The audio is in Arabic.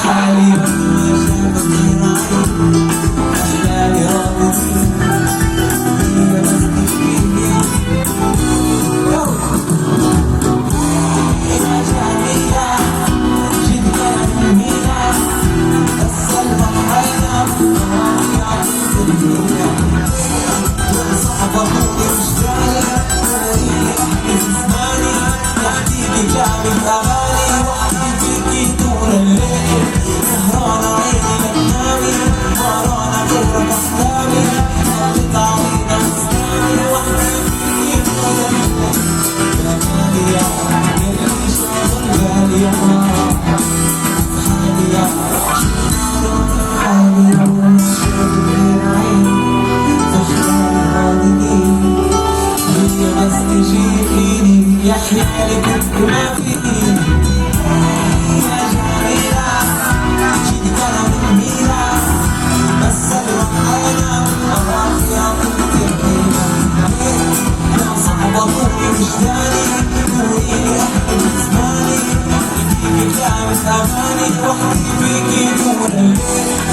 حالي لما شافت غير عيني أحلامي رابطين هي ماسكة فيني يا جميلة جدا جميلة بس البحرية يعطيك الدنيا صعبة مش جاية وريني أحكي زماني يحكيلي جابت أغاني وأحكي فيكي طول الليل سهرانة عيني لتنامي ورانا غيرك أحلامي خليت عظيمة أسناني وأحكي فيكي طول الليل يا غالية يلي شاغل بالي يا حالي يا حالي لما شافت غير عيني فأحلامي راضيين هي بس تجيني يا حيالي كنت ما فيني يا جميلة جيتك أنا جميلة بس الوحدة أراك يا كنت الحيلة يا صعبة طولي وجداني قوليلي أحكي بزماني أحكي فيكي جابت أغاني وأحكي فيكي طول الليل